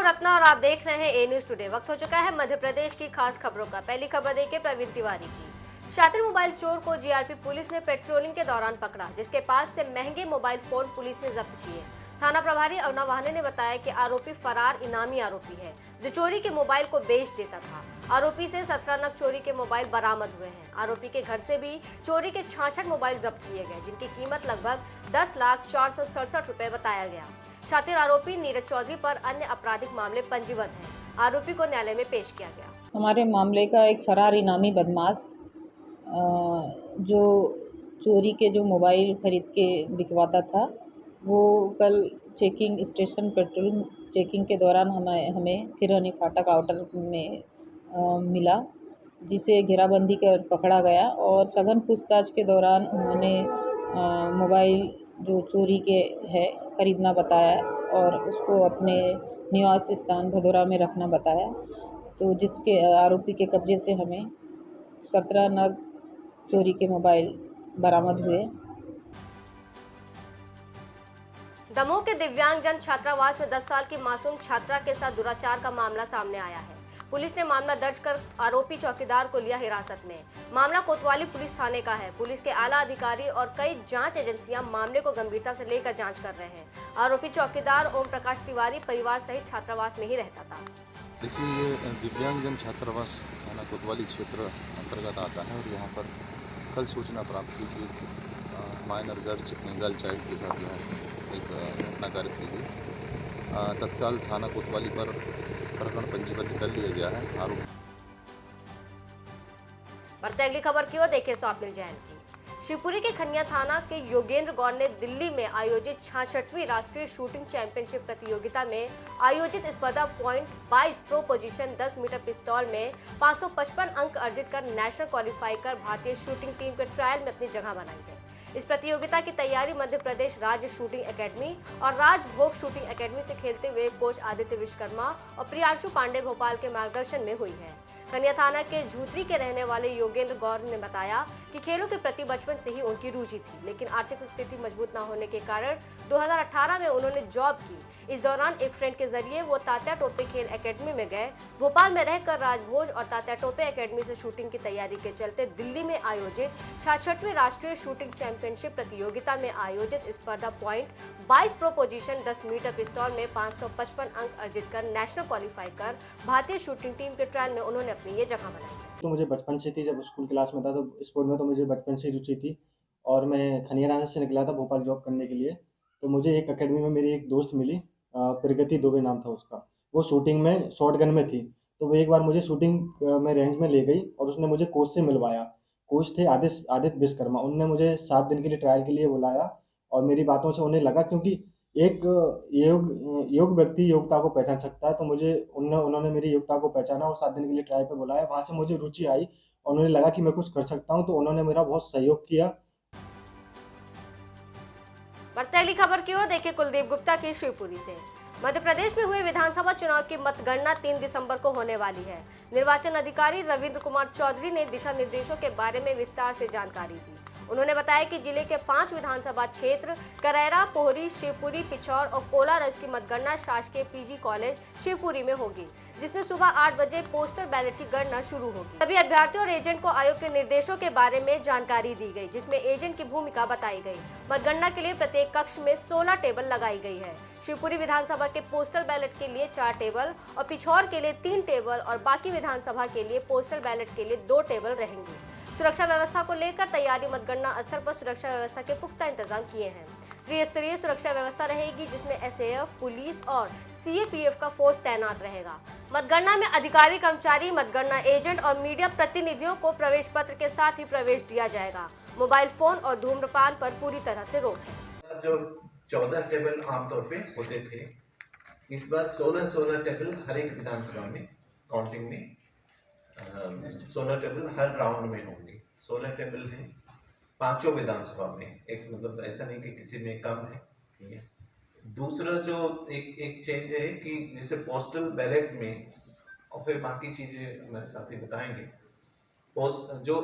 रत्ना और आप देख रहे हैं ए न्यूज टुडे। वक्त हो चुका है मध्य प्रदेश की खास खबरों का। पहली खबर देखिए प्रवीण तिवारी की। शातिर मोबाइल चोर को जीआरपी पुलिस ने पेट्रोलिंग के दौरान पकड़ा, जिसके पास से महंगे मोबाइल फोन पुलिस ने जब्त किए। थाना प्रभारी अरुणा वाहने ने बताया कि आरोपी फरार इनामी आरोपी है, जो चोरी के मोबाइल को बेच देता था। आरोपी से 17 नग चोरी के मोबाइल बरामद हुए हैं। आरोपी के घर से भी चोरी के 66 मोबाइल जब्त किए गए, जिनकी कीमत लगभग 10,04,67 रुपए बताया गया। शातिर आरोपी नीरज चौधरी पर अन्य आपराधिक मामले पंजीबद्ध हैं। आरोपी को न्यायालय में पेश किया गया। हमारे मामले का एक फरार इनामी बदमाश जो चोरी के जो मोबाइल खरीद के बिकवाता था, वो कल चेकिंग स्टेशन पेट्रोलिंग चेकिंग के दौरान हमें खिरोनी फाटक आउटर में मिला, जिसे घेराबंदी कर पकड़ा गया और सघन पूछताछ के दौरान उन्होंने मोबाइल जो चोरी के है खरीदना बताया और उसको अपने निवास स्थान भदोरा में रखना बताया। तो जिसके आरोपी के कब्जे से हमें 17 नग चोरी के मोबाइल बरामद हुए। दमोह के दिव्यांगजन छात्रावास में 10 साल की मासूम छात्रा के साथ दुराचार का मामला सामने आया है। पुलिस ने मामला दर्ज कर आरोपी चौकीदार को लिया हिरासत में। मामला कोतवाली पुलिस थाने का है। पुलिस के आला अधिकारी और कई जांच एजेंसियां मामले को गंभीरता से लेकर जांच कर रहे हैं। आरोपी चौकीदार ओम प्रकाश तिवारी परिवार सहित छात्रावास में ही रहता था। देखिए, ये दिव्यांगजन छात्रावास थाना कोतवाली क्षेत्र अंतर्गत आता है और यहाँ पर कल सूचना प्राप्त हुई कि माइनर गर्ल चाइल्ड के साथ जो है एक घटना कार्य की गई। तत्काल थाना कोतवाली पर प्रकरण पंजीबद्ध कर लिया गया है। आरोप बढ़ते अगली खबर की ओर देखिए स्वामिल जैन की। शिवपुरी के खनिया थाना के योगेंद्र गौर ने दिल्ली में आयोजित 66वीं राष्ट्रीय शूटिंग चैंपियनशिप प्रतियोगिता में आयोजित स्पर्धा पॉइंट 22 प्रो पोजीशन 10 मीटर पिस्तौल में 555 अंक अर्जित कर नेशनल क्वालिफाई कर भारतीय शूटिंग टीम के ट्रायल में अपनी जगह बनाई है। इस प्रतियोगिता की तैयारी मध्य प्रदेश राज्य शूटिंग एकेडमी और राजभोग शूटिंग एकेडमी से खेलते हुए कोच आदित्य विश्वकर्मा और प्रियांशु पांडे भोपाल के मार्गदर्शन में हुई है। खनिया थाना के झूतरी के रहने वाले योगेंद्र गौर ने बताया कि खेलों के प्रति बचपन से ही उनकी रुचि थी, लेकिन आर्थिक स्थिति मजबूत न होने के कारण 2018 में उन्होंने जॉब की। इस दौरान एक फ्रेंड के जरिए वो तात्या टोपे खेल एकेडमी में गए। भोपाल में रहकर राजभोज और तात्या टोपे एकेडमी से शूटिंग की तैयारी के चलते दिल्ली में आयोजित 66वीं राष्ट्रीय शूटिंग चैंपियनशिप प्रतियोगिता में आयोजित स्पर्धा पॉइंट 22 प्रो पोजीशन 10 मीटर पिस्तौल में 555 अंक अर्जित कर नेशनल क्वालिफाई कर भारतीय शूटिंग टीम के ट्रायल में उन्होंने अपनी ये जगह बनाई। तो मुझे बचपन से थी, जब स्कूल क्लास में था तो स्पोर्ट में तो मुझे बचपन से रुचि थी और मैं खनिया थाना से निकला था भोपाल जॉब करने के लिए। तो मुझे एक एकेडमी में मेरी एक दोस्त मिली, प्रगति दुबे नाम था उसका। वो शूटिंग में शॉर्ट गन में थी, तो वो एक बार मुझे शूटिंग में रेंज में ले गई और उसने मुझे कोच से मिलवाया। कोच थे आदित्य विश्वकर्मा। उनने मुझे 7 दिन के लिए ट्रायल के लिए बुलाया और मेरी बातों से उन्हें लगा, क्योंकि एक योग व्यक्ति योग्यता को पहचान सकता है, तो मुझे उन्होंने मेरी योग्यता को पहचाना और 7 दिन के लिए ट्रायल पे बुलाया। वहाँ से मुझे रुचि आई और उन्हें लगा कि मैं कुछ कर सकता हूँ, तो उन्होंने मेरा बहुत सहयोग किया। बढ़ते अगली खबर की ओर देखिए कुलदीप गुप्ता की शिवपुरी से। मध्य प्रदेश में हुए विधानसभा चुनाव की मतगणना 3 दिसंबर को होने वाली है। निर्वाचन अधिकारी रविंद्र कुमार चौधरी ने दिशा निर्देशों के बारे में विस्तार से जानकारी दी। उन्होंने बताया कि जिले के 5 विधानसभा क्षेत्र करैरा, पोहरी, शिवपुरी, पिछौर और कोलारस की मतगणना शासकीय पीजी कॉलेज शिवपुरी में होगी, जिसमें सुबह 8 बजे पोस्टल बैलेट की गणना शुरू होगी। सभी अभ्यर्थियों और एजेंट को आयोग के निर्देशों के बारे में जानकारी दी गई, जिसमें एजेंट की भूमिका बताई गई। मतगणना के लिए प्रत्येक कक्ष में 16 टेबल लगाई गई है। शिवपुरी विधानसभा के पोस्टल बैलेट के लिए 4 टेबल और पिछौर के लिए 3 टेबल और बाकी विधानसभा के लिए पोस्टल बैलेट के लिए 2 टेबल रहेंगे। सुरक्षा व्यवस्था को लेकर तैयारी मतगणना स्थल पर सुरक्षा व्यवस्था के पुख्ता इंतजाम किए हैं। त्रिस्तरीय सुरक्षा व्यवस्था रहेगी, जिसमें एसएएफ, पुलिस और सीएपीएफ का फोर्स तैनात रहेगा। मतगणना में अधिकारी, कर्मचारी, मतगणना एजेंट और मीडिया प्रतिनिधियों को प्रवेश पत्र के साथ ही प्रवेश दिया जाएगा। मोबाइल फोन और धूम्रपान पर पूरी तरह से रोक है। जो 14 टेबल आमतौर पे होते थे, इस बार 16 टेबल हर एक विधानसभा में काउंटिंग में 16 टेबल हर राउंड में होंगे। 16 टेबल हैं 5 विधानसभा में। एक मतलब ऐसा नहीं कि किसी में कम है, ठीक है। दूसरा जो एक चेंज है कि जैसे पोस्टल बैलेट में, और फिर बाकी चीजें हमारे साथी बताएंगे। जो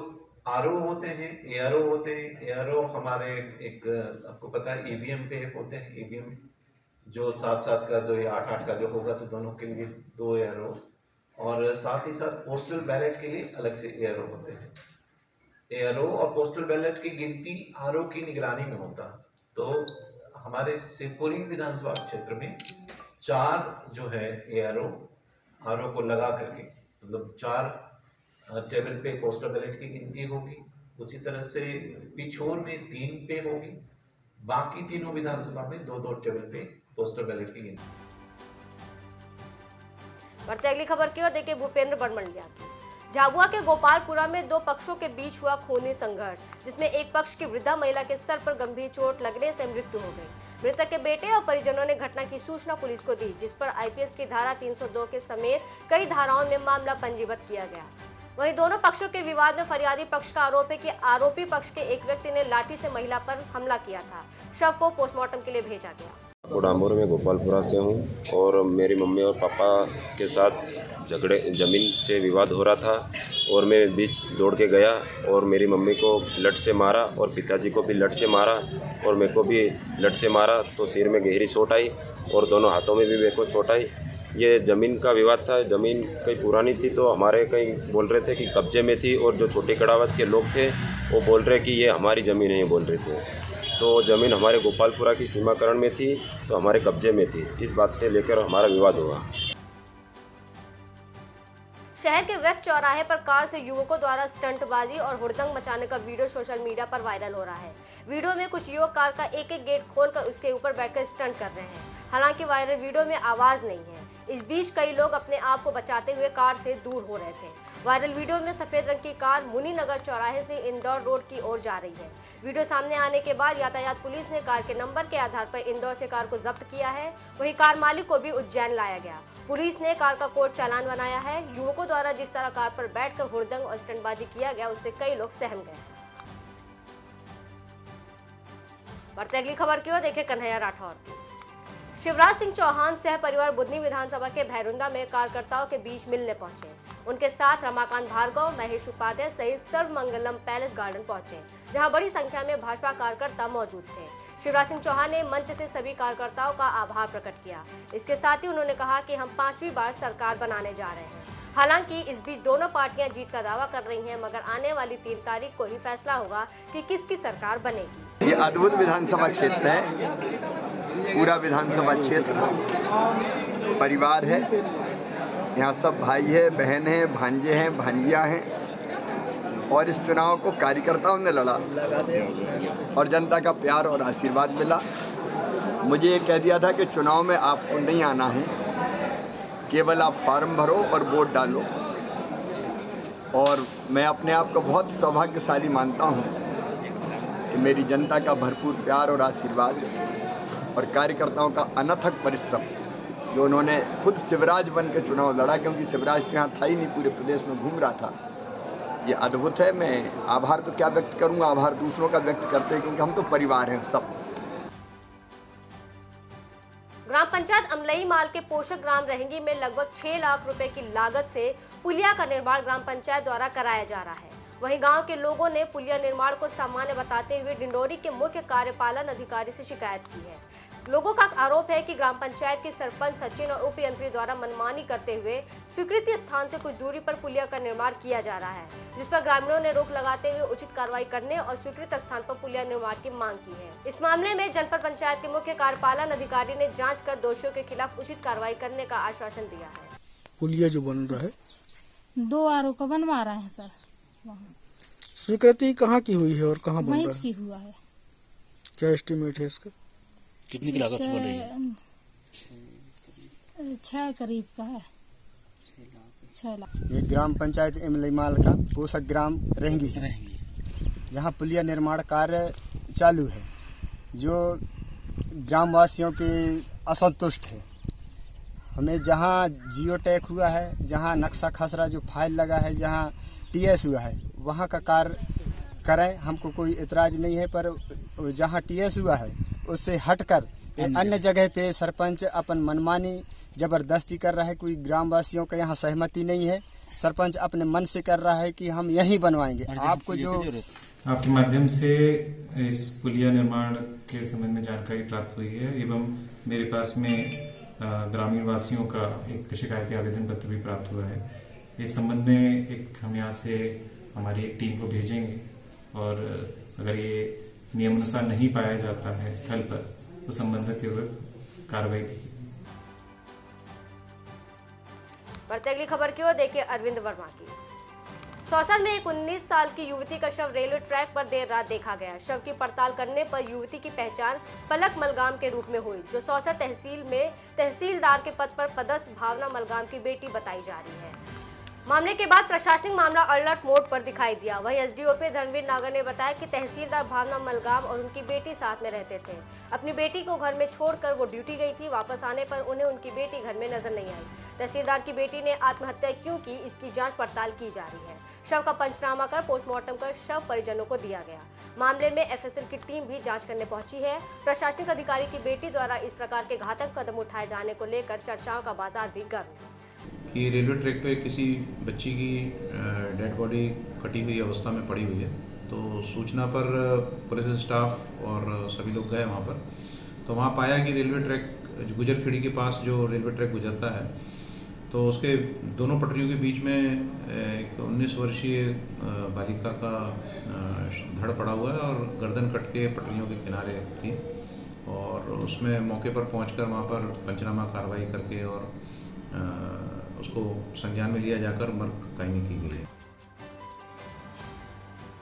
आरओ होते हैं, एआरओ होते हैं। एआरओ हमारे एक आपको पता है ईवीएम पे होते हैं। ईवीएम जो 7-7 का जो या 8-8 का जो होगा तो दोनों के लिए 2 एरो, और साथ ही साथ पोस्टल बैलेट के लिए अलग से एरो होते हैं। एरो और पोस्टल बैलेट की गिनती आरओ की निगरानी में होता। तो हमारे शिवपुरी विधानसभा क्षेत्र में 4 जो है एरो आरओ को लगा करके, मतलब 4 टेबल पे पोस्टल बैलेट की गिनती होगी। उसी तरह से पिछोर में 3 पे होगी, बाकी तीनों विधानसभा में 2-2 टेबल पे पोस्टल बैलेट की गिनती। बढ़ते अगली खबर की ओर देखिए भूपेंद्र बड़मलिया की। झाबुआ के गोपालपुरा में 2 पक्षों के बीच हुआ खूनी संघर्ष, जिसमें एक पक्ष की वृद्धा महिला के सर पर गंभीर चोट लगने से मृत्यु हो गई। मृतक के बेटे और परिजनों ने घटना की सूचना पुलिस को दी, जिस पर आईपीसी की धारा 302 के समेत कई धाराओं में मामला पंजीबद्ध किया गया। वहीं दोनों पक्षों के विवाद में फरियादी पक्ष का आरोप है कि आरोपी पक्ष के एक व्यक्ति ने लाठी से महिला पर हमला किया था। शव को पोस्टमार्टम के लिए भेजा गया। बुढ़ामोर में गोपालपुरा से हूँ और मेरी मम्मी और पापा के साथ झगड़े ज़मीन से विवाद हो रहा था और मैं बीच दौड़ के गया और मेरी मम्मी को लठ से मारा और पिताजी को भी लठ से मारा और मेरे को भी लठ से मारा, तो सिर में गहरी चोट आई और दोनों हाथों में भी मेरे को चोट आई। ये ज़मीन का विवाद था। ज़मीन कहीं पुरानी थी तो हमारे कहीं बोल रहे थे कि कब्जे में थी, और जो छोटी कड़ावत के लोग थे वो बोल रहे कि ये हमारी ज़मीन है, ये बोल रहे थे। तो ज़मीन हमारे गोपालपुरा की सीमाकरण में थी तो हमारे कब्जे में थी। इस बात से लेकर हमारा विवाद हुआ। शहर के वेस्ट चौराहे पर कार से युवकों द्वारा स्टंटबाजी और हुड़दंग मचाने का वीडियो सोशल मीडिया पर वायरल हो रहा है। वीडियो में कुछ युवक कार का एक गेट खोलकर उसके ऊपर बैठकर स्टंट कर रहे हैं। हालांकि वायरल वीडियो में आवाज नहीं है। इस बीच कई लोग अपने आप को बचाते हुए कार से दूर हो रहे थे। वायरल वीडियो में सफेद रंग की कार मुनि नगर चौराहे से इंदौर रोड की ओर जा रही है। वीडियो सामने आने के बाद यातायात पुलिस ने कार के नंबर के आधार पर इंदौर से कार को जब्त किया है। वहीं कार मालिक को भी उज्जैन लाया गया। पुलिस ने कार का कोर्ट चालान बनाया है। युवकों द्वारा जिस तरह कार पर बैठकर हुड़दंग और स्टंटबाजी किया गया, उससे कई लोग सहम गए। बढ़ते अगली खबर की ओर देखें कन्हैया राठौर की। शिवराज सिंह चौहान सह परिवार बुधनी विधानसभा के भैरुंदा में कार्यकर्ताओं के बीच मिलने पहुंचे। उनके साथ रमाकांत भार्गव, महेश उपाध्याय सहित सर्वमंगलम पैलेस गार्डन पहुंचे, जहां बड़ी संख्या में भाजपा कार्यकर्ता मौजूद थे। शिवराज सिंह चौहान ने मंच से सभी कार्यकर्ताओं का आभार प्रकट किया। इसके साथ ही उन्होंने कहा कि हम 5वीं बार सरकार बनाने जा रहे हैं। हालांकि इस बीच दोनों पार्टियां जीत का दावा कर रही हैं, मगर आने वाली 3 तारीख को ही फैसला होगा कि किसकी सरकार बनेगी। ये अद्भुत विधानसभा क्षेत्र है। पूरा विधानसभा क्षेत्र परिवार है। यहाँ सब भाई है, बहन है, भांजे हैं, भांजियाँ हैं, और इस चुनाव को कार्यकर्ताओं ने लड़ा और जनता का प्यार और आशीर्वाद मिला। मुझे ये कह दिया था कि चुनाव में आपको नहीं आना है, केवल आप फार्म भरो और वोट डालो। और मैं अपने आप को बहुत सौभाग्यशाली मानता हूँ कि मेरी जनता का भरपूर प्यार और आशीर्वाद और कार्यकर्ताओं का अनथक परिश्रम, जो उन्होंने खुद शिवराज बन के चुनाव लड़ा, क्योंकि शिवराज तो यहाँ था ही नहीं, पूरे प्रदेश में घूम रहा था, ये अद्भुत है। मैं आभार तो क्या व्यक्त करूँगा, आभार दूसरों का व्यक्त करते हैं, क्योंकि हम तो परिवार हैं सब। ग्राम पंचायत अमलई माल के पोषक ग्राम रहेंगी में लगभग 6 लाख रुपए की लागत से पुलिया का निर्माण ग्राम पंचायत द्वारा कराया जा रहा है। वहीं गांव के लोगों ने पुलिया निर्माण को सामान्य बताते हुए डिंडोरी के मुख्य कार्यपालन अधिकारी से शिकायत की है। लोगों का आरोप है कि ग्राम पंचायत के सरपंच, सचिन और उप यंत्री द्वारा मनमानी करते हुए स्वीकृति स्थान से कुछ दूरी पर पुलिया का निर्माण किया जा रहा है, जिस पर ग्रामीणों ने रोक लगाते हुए उचित कार्रवाई करने और स्वीकृत स्थान पर पुलिया निर्माण की मांग की है। इस मामले में जनपद पंचायत के मुख्य कार्यपालन अधिकारी ने जाँच कर दोषियों के खिलाफ उचित कार्रवाई करने का आश्वासन दिया है। पुलिया जो बन रहा है 2 आरओ का बनवा रहे हैं सर। स्वीकृति कहाँ की हुई है और कहाँ बन रहा है? की हुआ है। क्या एस्टीमेट है इसका? कितनी की लागत से बन रही है? 6 करीब का है। 6 लाख। ये ग्राम पंचायत अमलई माल का पोषक ग्राम रहेंगी है। यहाँ पुलिया निर्माण कार्य चालू है, जो ग्रामवासियों के असंतुष्ट है। हमें जहाँ जियो टैग हुआ है, जहाँ नक्शा खसरा जो फाइल लगा है, जहाँ टीएस हुआ है, वहाँ का कार्य करें, हमको कोई इतराज नहीं है। पर जहाँ टीएस हुआ है उससे हटकर अन्य जगह पे सरपंच अपन मनमानी जबरदस्ती कर रहा है। कोई ग्रामवासियों का यहाँ सहमति नहीं है। सरपंच अपने मन से कर रहा है कि हम यहीं बनवाएंगे। आपको जो आपके माध्यम से इस पुलिया निर्माण के संबंध में जानकारी प्राप्त हुई है एवं मेरे पास में ग्रामीण वासियों का एक शिकायती आवेदन पत्र भी प्राप्त हुआ है। इस संबंध में हम यहाँ से हमारी एक टीम को भेजेंगे और अगर ये नियमानुसार नहीं पाया जाता है स्थल पर तो संबंधित कार्रवाई की। बढ़ते अगली खबर की ओर देखिए अरविंद वर्मा की। सौसर में एक 19 साल की युवती का शव रेलवे ट्रैक पर देर रात देखा गया। शव की पड़ताल करने पर युवती की पहचान पलक मलगाम के रूप में हुई, जो सौसर तहसील में तहसीलदार के पद पर पदस्थ भावना मलगाम की बेटी बताई जा रही है। मामले के बाद प्रशासनिक मामला अलर्ट मोड पर दिखाई दिया। वहीं एसडीओपी धर्मवीर नागर ने बताया कि तहसीलदार भावना मलगाम और उनकी बेटी साथ में रहते थे। अपनी बेटी को घर में छोड़कर वो ड्यूटी गई थी। वापस आने पर उन्हें उनकी बेटी घर में नजर नहीं आई। तहसीलदार की बेटी ने आत्महत्या क्यों की, इसकी जांच पड़ताल की जा रही है। शव का पंचनामा कर पोस्टमार्टम कर शव परिजनों को दिया गया। मामले में एफएसएल की टीम भी जांच करने पहुंची है। प्रशासनिक अधिकारी की बेटी द्वारा इस प्रकार के घातक कदम उठाए जाने को लेकर चर्चाओं का बाजार भी गर्म है कि रेलवे ट्रैक पे किसी बच्ची की डेड बॉडी कटी हुई अवस्था में पड़ी हुई है। तो सूचना पर पुलिस स्टाफ और सभी लोग गए वहाँ पर। तो वहाँ पाया कि रेलवे ट्रैक गुजरखेड़ी के पास जो रेलवे ट्रैक गुजरता है तो उसके दोनों पटरियों के बीच में एक 19 वर्षीय बालिका का धड़ पड़ा हुआ है और गर्दन कट के पटरियों के किनारे थी। और उसमें मौके पर पहुंचकर वहाँ पर पंचनामा कार्रवाई करके और उसको संज्ञान में लिया जाकर मर्ग कायमी की गई है।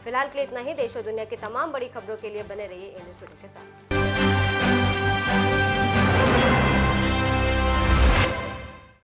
फिलहाल के लिए इतना ही। देश और दुनिया की तमाम बड़ी खबरों के लिए बने रहिए इन स्टूडियो के साथ।